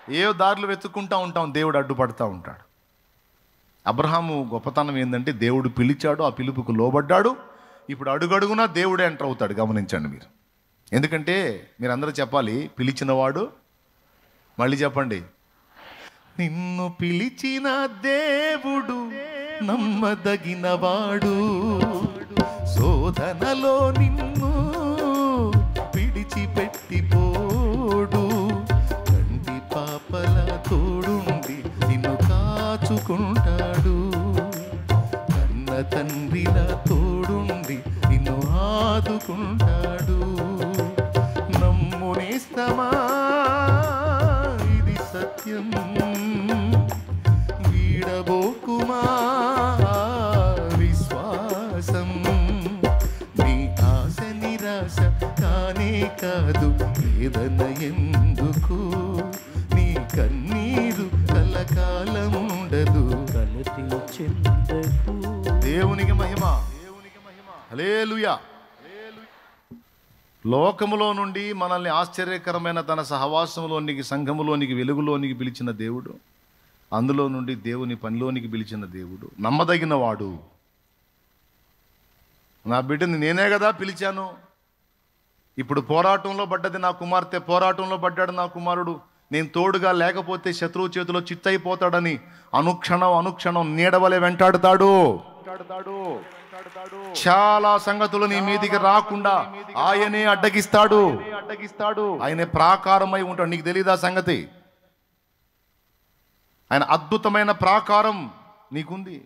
ఏ దారులు వెతుక్కుంటా ఉంటాం, దేవుడు అడ్డుపడతా ఉంటాడు. అబ్రహాము గొప్పతనం ఏంటంటే దేవుడు పిలిచాడు, ఆ పిలుపుకు లోబడ్డాడు. ఇప్పుడు అడుగడుగునా దేవుడే ఎంటర్ అవుతాడు. గమనించండి మీరు. ఎందుకంటే మీరు అందరూ చెప్పాలి, పిలిచినవాడు, మళ్ళీ చెప్పండి, నిన్ను పిలిచిన దేవుడు నమ్మదగినవాడు, శోధనలో నిన్ను విడిచిపెట్టిపోడు, కంటి పాపల తోడుండి నిన్ను కాచుకుంటాడు, కన్న తండ్రిల తోడుండి నిన్ను ఆదుకుంటాడు. నమ్మునేస్తమా, ఇది సత్యం, వీడబోకుమా విశ్వాసం, నీ ఆశ నిరాశ కానే కాదు, వేదన ఎందుకు, నీ కన్నీరు కలకాలం ఉండదు, కలతి చెందకు. దేవునికి మహిమ, హల్లెలూయా. లోకములో నుండి మనల్ని ఆశ్చర్యకరమైన తన సహవాసంలోనికి, సంఘములోనికి, వెలుగులోనికి పిలిచిన దేవుడు, అందులో నుండి దేవుని పనిలోనికి పిలిచిన దేవుడు, నమ్మదగిన వాడు. నా బిడ్డని నేనే కదా పిలిచాను. ఇప్పుడు పోరాటంలో పడ్డది నా కుమార్తె, పోరాటంలో పడ్డాడు నా కుమారుడు. నేను తోడుగా లేకపోతే శత్రువు చేతిలో చిత్తయిపోతాడని అనుక్షణం నీడవలే వెంటాడుతాడు. చాలా సంగతులు నీ మీదికి రాకుండా ఆయనే అడ్డగిస్తాడు. ఆయనే ప్రాకారమై ఉంటాడు. నీకు తెలీదా సంగతి? ఆయన అద్భుతమైన ప్రాకారం నీకుంది.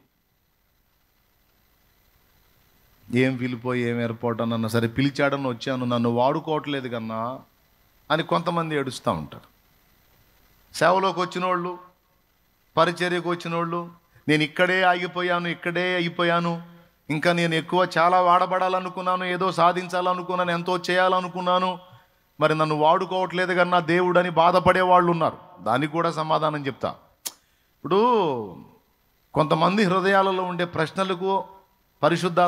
ఏం పిలిపోయి ఏం ఏర్పాటన్నా సరే, పిలిచాడని వచ్చాను, నన్ను వాడుకోవట్లేదు కన్నా అని కొంతమంది ఏడుస్తూ ఉంటారు. సేవలోకి వచ్చిన వాళ్ళు, పరిచర్యకు వచ్చిన వాళ్ళు, నేను ఇక్కడే ఆగిపోయాను, ఇక్కడే అయిపోయాను, ఇంకా నేను ఎక్కువ చాలా వాడబడాలనుకున్నాను, ఏదో సాధించాలనుకున్నాను, ఎంతో చేయాలనుకున్నాను, మరి నన్ను వాడుకోవట్లేదు కన్నా దేవుడు అని బాధపడే వాళ్ళు ఉన్నారు. దానికి కూడా సమాధానం చెప్తా. ఇప్పుడు కొంతమంది హృదయాలలో ఉండే ప్రశ్నలకు పరిశుద్ధాత్మ